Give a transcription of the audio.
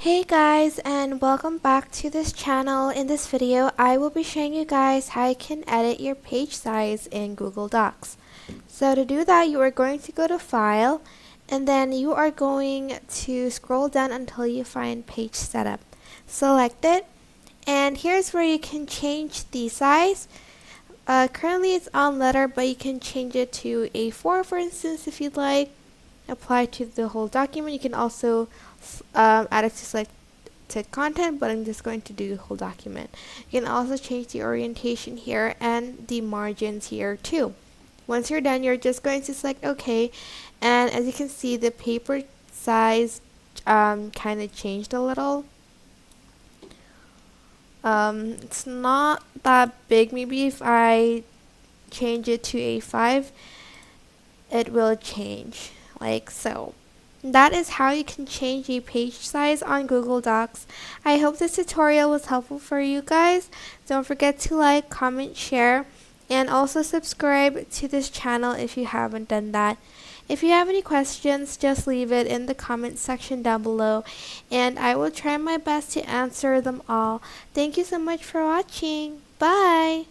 Hey guys, and welcome back to this channel. In this video, I will be showing you guys how you can edit your page size in Google Docs. So to do that, you are going to go to File, and then you are going to scroll down until you find Page Setup. Select it, and here's where you can change the size. Currently it's on letter, but you can change it to A4 for instance if you'd like. Apply to the whole document. You can also add it to selected content, but I'm just going to do the whole document. You can also change the orientation here and the margins here too. Once you're done, you're just going to select OK, and as you can see, the paper size kind of changed a little. It's not that big. Maybe if I change it to A5, it will change like so. That is how you can change a page size on Google Docs. I hope this tutorial was helpful for you guys. Don't forget to like, comment, share, and also subscribe to this channel if you haven't done that. If you have any questions, just leave it in the comment section down below, and I will try my best to answer them all. Thank you so much for watching. Bye!